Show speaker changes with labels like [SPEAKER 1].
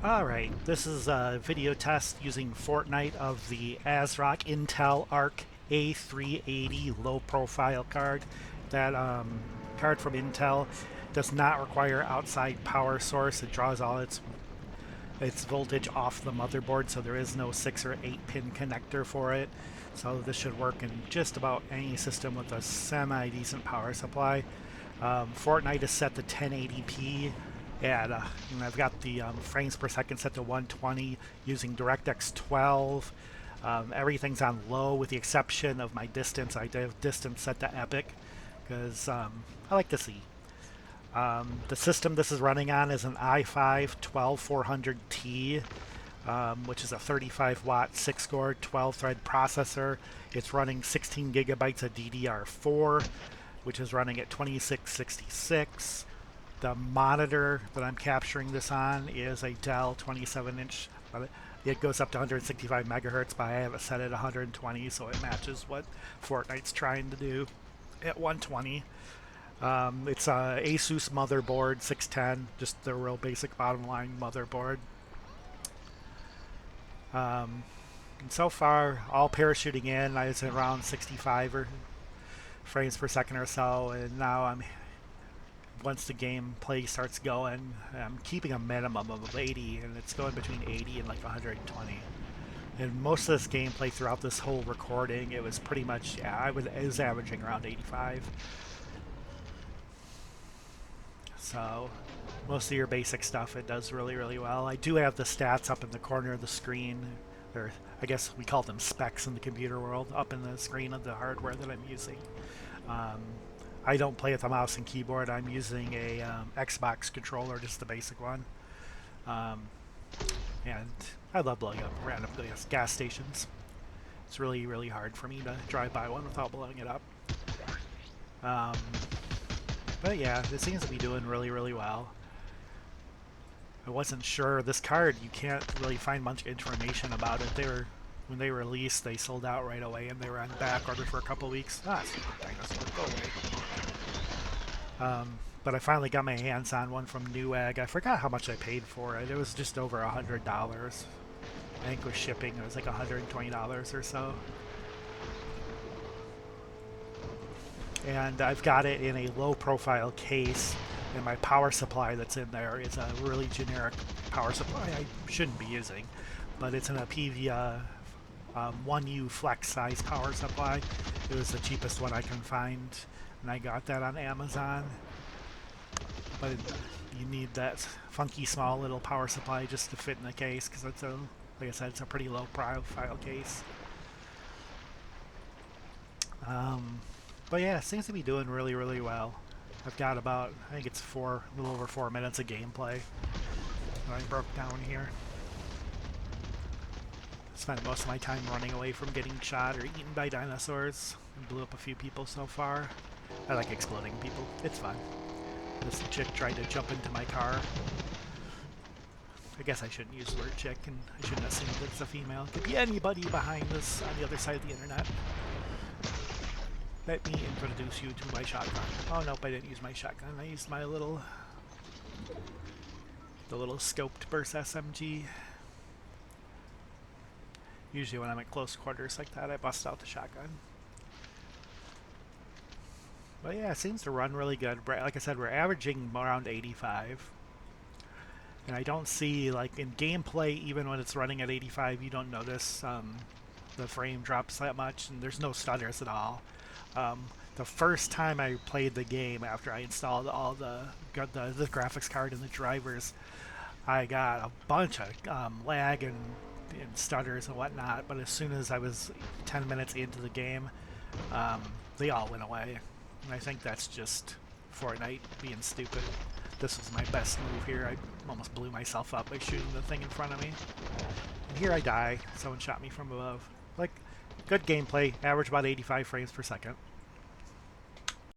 [SPEAKER 1] Alright, this is a video test using Fortnite of the ASRock Intel Arc A380 low profile card. That card from Intel does not require outside power source. It draws all its voltage off the motherboard, so there is no 6 or 8 pin connector for it. So this should work in just about any system with a semi-decent power supply. Fortnite is set to 1080p, and I've got the frames per second set to 120 using DirectX 12. Everything's on low with the exception of my distance. I have distance set to epic because I like to see. The system this is running on is an i5 12400T, which is a 35 watt 6 core 12 thread processor. It's running 16 gigabytes of DDR4, which is running at 2666. The monitor that I'm capturing this on is a Dell 27-inch. It goes up to 165 megahertz, but I have it set at 120, so it matches what Fortnite's trying to do at 120. It's a Asus motherboard, 610, just the real basic bottom line motherboard. And so far, all parachuting in, I was around 65 frames per second or so, and now once the gameplay starts going, I'm keeping a minimum of 80, and it's going between 80 and like 120. And most of this gameplay throughout this whole recording, it was pretty much, yeah, it was averaging around 85. So most of your basic stuff, it does really, really well. I do have the stats up in the corner of the screen, or I guess we call them specs in the computer world, up in the screen of the hardware that I'm using. I don't play with a mouse and keyboard. I'm using a Xbox controller, just the basic one. And I love blowing up random gas stations. It's really, really hard for me to drive by one without blowing it up. But yeah, it seems to be doing really, really well. I wasn't sure. This card, you can't really find much information about it. When they released, they sold out right away, and they were on back order for a couple weeks. Ah, stupid dinosaur, go away. But I finally got my hands on one from Newegg. I forgot how much I paid for it. It was just over $100. I think with shipping, it was like $120 or so. And I've got it in a low profile case, and my power supply that's in there is a really generic power supply I shouldn't be using, but it's in a PV 1U flex size power supply. It was the cheapest one I can find, and I got that on Amazon. But you need that funky small little power supply just to fit in the case, because it's like I said, it's a pretty low profile case. But yeah, it seems to be doing really, really well. I've got about, I think it's a little over 4 minutes of gameplay that I broke down here. Spent most of my time running away from getting shot or eaten by dinosaurs. I blew up a few people so far. I like exploding people. It's fun. This chick tried to jump into my car. I guess I shouldn't use the word chick, and I shouldn't assume that it's a female. It could be anybody behind us on the other side of the internet. Let me introduce you to my shotgun. Oh nope, I didn't use my shotgun. I used my the little scoped burst SMG. Usually when I'm at close quarters like that, I bust out the shotgun. But yeah, it seems to run really good. Like I said, we're averaging around 85. And I don't see, like in gameplay, even when it's running at 85, you don't notice the frame drops that much, and there's no stutters at all. The first time I played the game after I installed all the graphics card and the drivers, I got a bunch of lag and stutters and whatnot, but as soon as I was 10 minutes into the game, they all went away. And I think that's just Fortnite being stupid. This was my best move here. I almost blew myself up by shooting the thing in front of me. And here I die. Someone shot me from above. Like, good gameplay. Average about 85 frames per second.